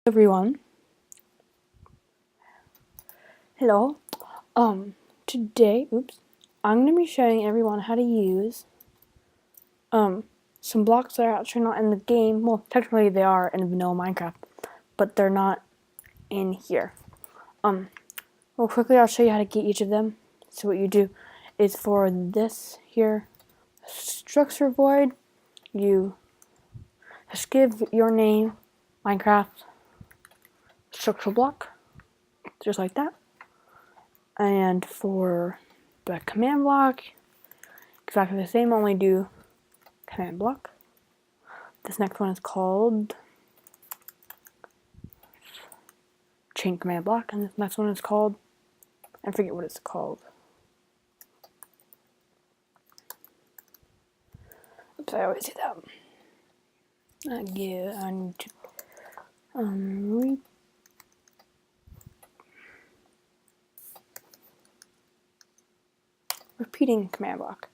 Everyone, hello. Today, I'm gonna be showing everyone how to use some blocks that are actually not in the game. Well, technically they are in vanilla Minecraft, but they're not in here. Well, quickly I'll show you how to get each of them. So what you do is for this here structure void, you just give your name Minecraft structure block, just like that. And for the command block, exactly the same, only do command block. This next one is called chain command block, and this next one is called, I forget what it's called. Oops, I always do that. I need to repeating command block.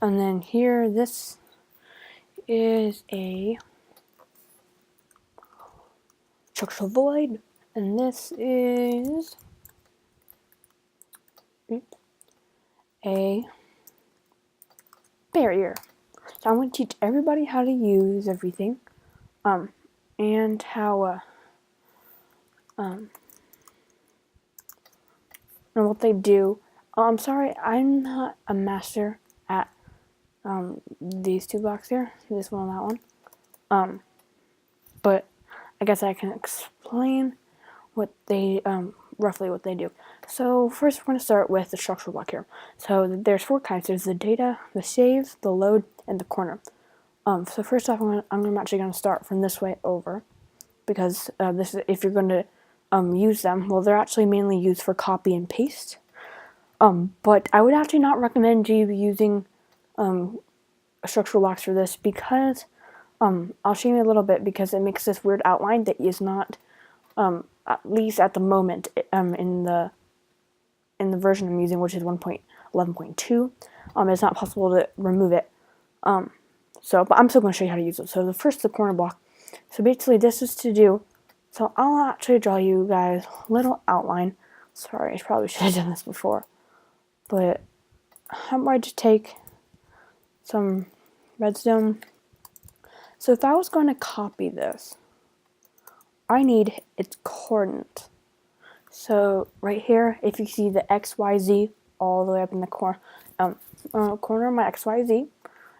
And then here, this is a structural void, and this is a barrier. So I'm going to teach everybody how to use everything, and how, and what they do. I'm sorry, I'm not a master at these two blocks here, this one and that one. But I guess I can explain what they roughly what they do. So first we're going to start with the structural block here. So there's four kinds. There's the data, the save, the load, and the corner. So first off, I'm actually going to start from this way over, because this is if you're going to use them. Well, they're actually mainly used for copy and paste. But I would actually not recommend you using structural blocks for this, because I'll show you a little bit, because it makes this weird outline that is not, at least at the moment, in the version I'm using, which is 1.11.2, it's not possible to remove it. But I'm still going to show you how to use it. So the corner block. So basically this is to do, so I'll actually draw you guys a little outline. Sorry, I probably should have done this before. But I'm going to take some redstone. So if I was going to copy this, I need its coordinates. So right here, if you see the XYZ all the way up in the corner of my XYZ,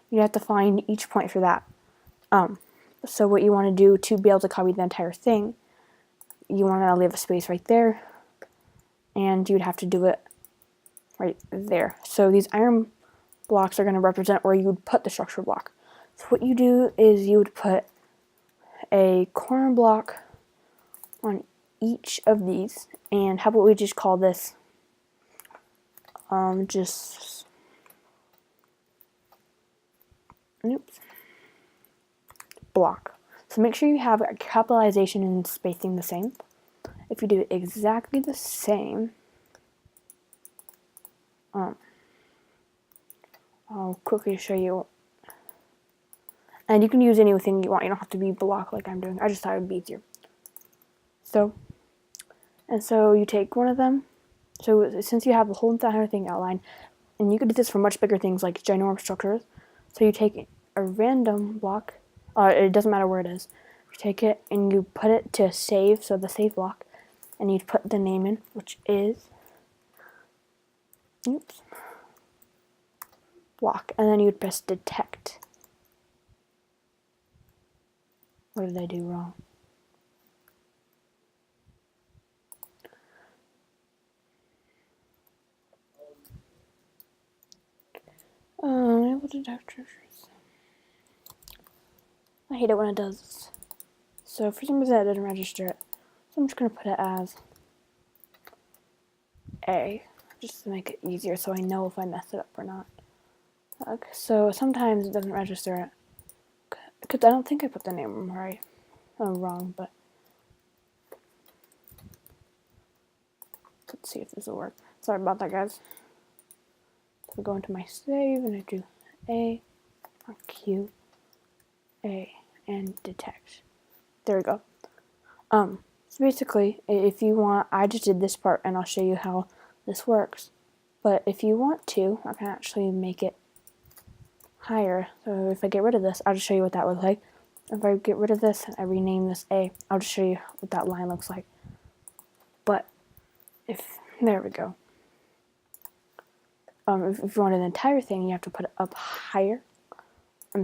you have to find each point for that. So what you want to do to be able to copy the entire thing, you want to leave a space right there, and you'd have to do it right there. So these iron blocks are going to represent where you would put the structure block. So what you do is you would put a corner block on each of these, and how about we just call this block. So make sure you have a capitalization and spacing the same. If you do exactly the same, I'll quickly show you. And you can use anything you want. You don't have to be block like I'm doing. I just thought it would be easier. So you take one of them. So since you have the whole entire thing outlined, and you could do this for much bigger things like ginormous structures. So you take a random block. It doesn't matter where it is. You take it and you put it to save, so the save block, and you put the name in, which is block, and then you'd press detect. What did I do wrong? Able to detect treasures. I hate it when it does this. So for some reason it didn't register it. So I'm just going to put it as A, just to make it easier so I know if I mess it up or not. Okay, so sometimes it doesn't register it, because I don't think I put the name right. Wrong, but let's see if this will work. Sorry about that, guys. So I go into my save and I do A, Q, A, and detect. There we go. So basically, if you want, I just did this part and I'll show you how this works. But if you want to, I can actually make it higher. So if I get rid of this, I'll just show you what that looks like. If I get rid of this and I rename this A, I'll just show you what that line looks like. But there we go. If you want an entire thing, you have to put it up higher.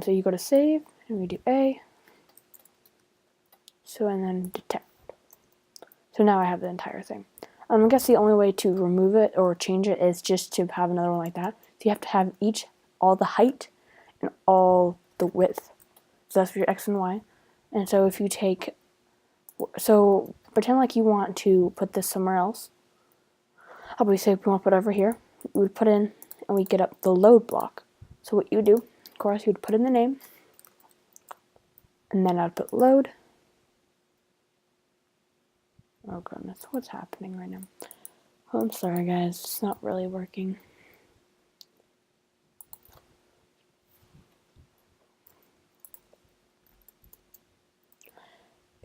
So you go to save, and we do A. So, and then detect. So now I have the entire thing. I guess the only way to remove it or change it is just to have another one like that. So you have to have all the height and all the width. So that's for your X and Y. And so if you pretend like you want to put this somewhere else. How about we say we want to put it over here. We would put in, and we get up the load block. So what you do, of course, you would put in the name, and then I'd put load. Oh goodness, what's happening right now? Oh, I'm sorry guys, it's not really working.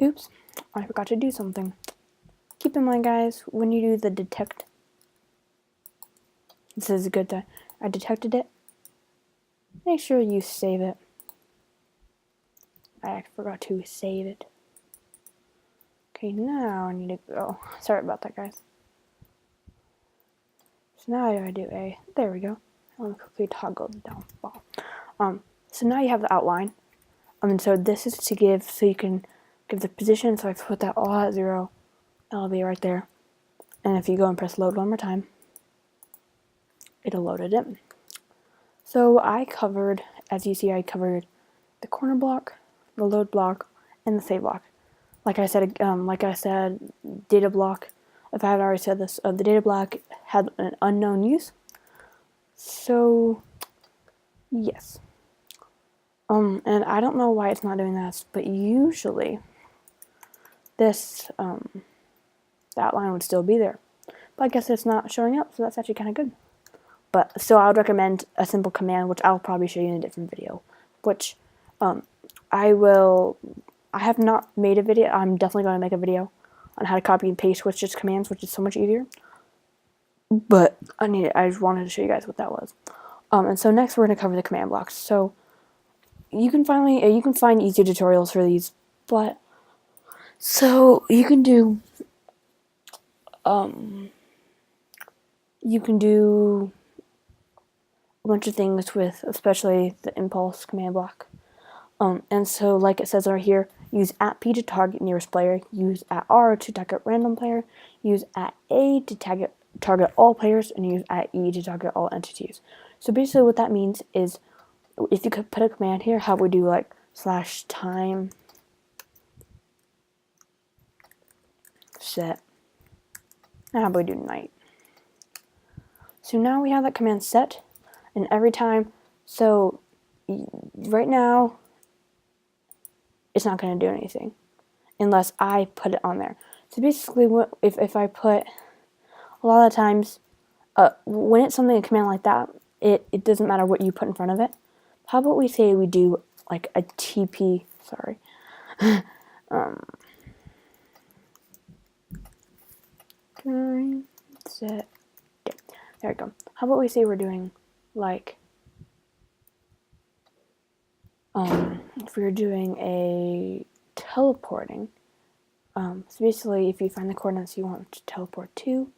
Oops, I forgot to do something. Keep in mind guys, when you do the detect, this is good that I detected it, make sure you save it. I forgot to save it. Okay, now I need to go. Sorry about that guys. So now I do A. There we go. Let me quickly toggle the down bar. So now you have the outline. And so this is to give, so you can give the position. So I put that all at 0. That'll be right there. And if you go and press load one more time, it'll load it in. So I covered, as you see, I covered the corner block, the load block, and the save block. Like I said, data block. If I haven't already said this, the data block had an unknown use. So, yes. And I don't know why it's not doing that, but usually this, that line would still be there. But I guess it's not showing up, so that's actually kind of good. But still, I would recommend a simple command, which I'll probably show you in a different video, which I have not made a video. I'm definitely going to make a video on how to copy and paste with just commands, which is so much easier. But I just wanted to show you guys what that was. And so next we're going to cover the command blocks. So you can find easy tutorials for these, but so you can do a bunch of things with, especially the impulse command block. And so, like it says right here, use @P to target nearest player, use @R to target random player, use @A to target all players, and use @E to target all entities. So basically what that means is, if you could put a command here, how we do like /time set, and how we do night. So now we have that command set, and every time, so right now, it's not going to do anything unless I put it on there. So basically, if I put, a lot of times, when it's something, a command like that, it doesn't matter what you put in front of it. How about we say we do like a TP, sorry. Set, there we go. How about we say we're doing like, if we were doing a teleporting, so basically if you find the coordinates you want to teleport to, you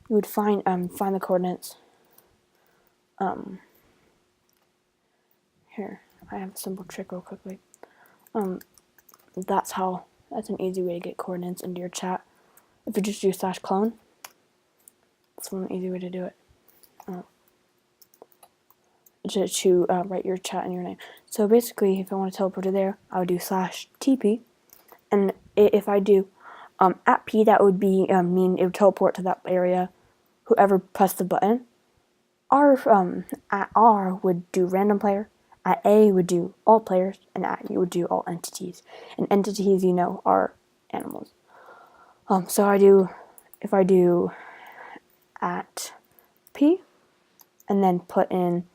would find the coordinates, here, I have a simple trick real quickly. That's an easy way to get coordinates into your chat. If you just do /clone, that's one easy way to do it. To write your chat and your name. So basically, if I want to teleport to there, I would do /TP, and if I do @P, that would be mean it would teleport to that area. Whoever pressed the button. @R would do random player. @A would do all players, and @E would do all entities. And entities, you know, are animals. So if I do @P, and then put in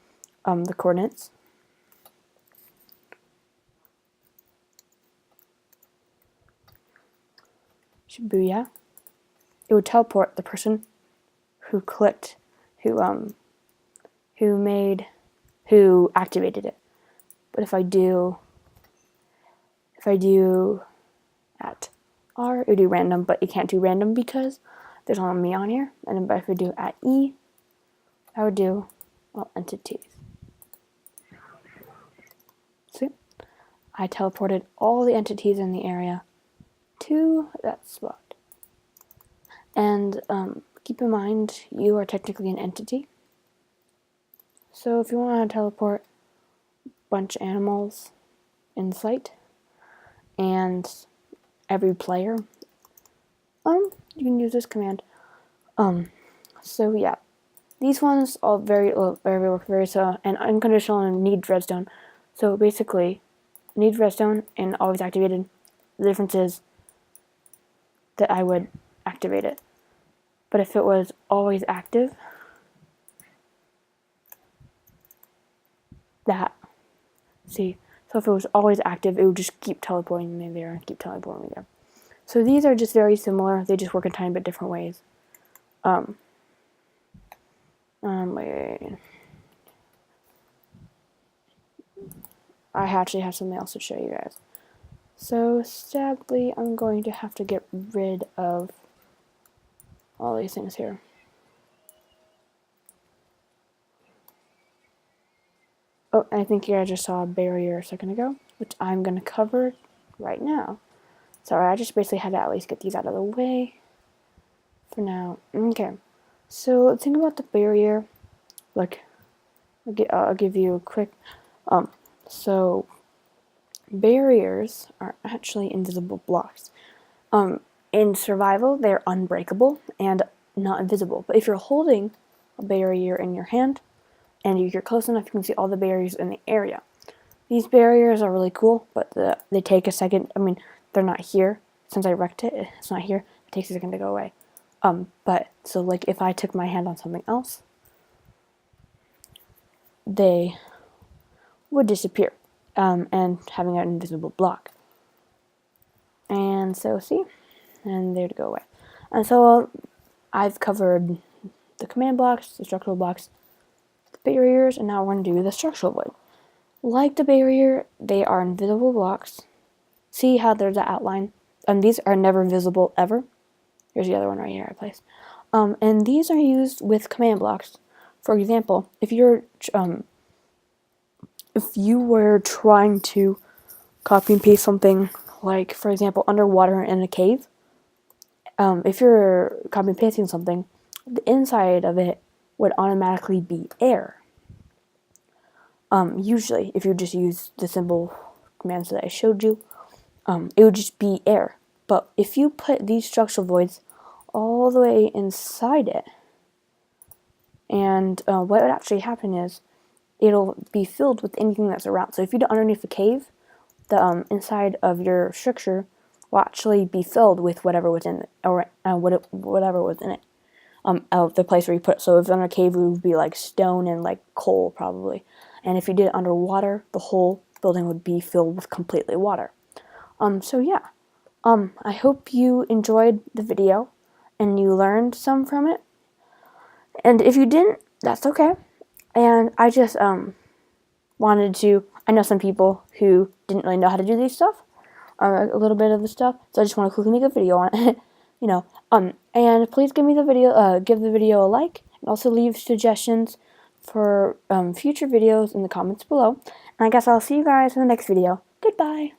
the coordinates. Shibuya, it would teleport the person who clicked, who activated it. But if I do at R, it would do random, but it can't do random because there's only me on here. And if I do at E, I would do, well, entities. See? I teleported all the entities in the area to that spot. And keep in mind, you are technically an entity. So if you want to teleport a bunch of animals in sight and every player, you can use this command. So yeah, these ones all work very so, and unconditional and need redstone. So basically, need redstone and always activated. The difference is that I would activate it. But if it was always active, so if it was always active, it would just keep teleporting me there, keep teleporting me there. So these are just very similar. They just work in tiny bit different ways. Wait. I actually have something else to show you guys. So sadly, I'm going to have to get rid of all these things here. Oh, I think you guys just saw a barrier a second ago, which I'm going to cover right now. Sorry, I just basically had to at least get these out of the way for now. Okay, so think about the barrier. Like, I'll give you a quick. So barriers are actually invisible blocks. In survival, they're unbreakable and not invisible. But if you're holding a barrier in your hand and you're close enough, you can see all the barriers in the area. These barriers are really cool, but they take a second. I mean, they're not here. Since I wrecked it, it's not here. It takes a second to go away. But so like if I took my hand on something else, they would disappear, and having an invisible block. And so see, and they'd go away. And so I've covered the command blocks, the structural blocks, the barriers, and now we're going to do the structural void. Like the barrier, they are invisible blocks. See how there's an outline? These are never visible ever. Here's the other one right here I placed. And these are used with command blocks. For example, if you were trying to copy and paste something, like for example underwater in a cave, if you're copy and pasting something, the inside of it would automatically be air. Usually, if you just use the simple commands that I showed you, it would just be air. But if you put these structural voids all the way inside it, and what would actually happen is it'll be filled with anything that's around. So if you do underneath a cave, the inside of your structure will actually be filled with whatever was in it, or whatever was in it. Of the place where you put it. So if under a cave, it would be like stone and like coal probably. And if you did it underwater, the whole building would be filled with completely water. So yeah. I hope you enjoyed the video and you learned some from it. And if you didn't, that's okay. And I just wanted to. I know some people who didn't really know how to do these stuff, a little bit of the stuff. So I just want to quickly make a video on it. And please give the video a like, and also leave suggestions for future videos in the comments below. And I guess I'll see you guys in the next video. Goodbye.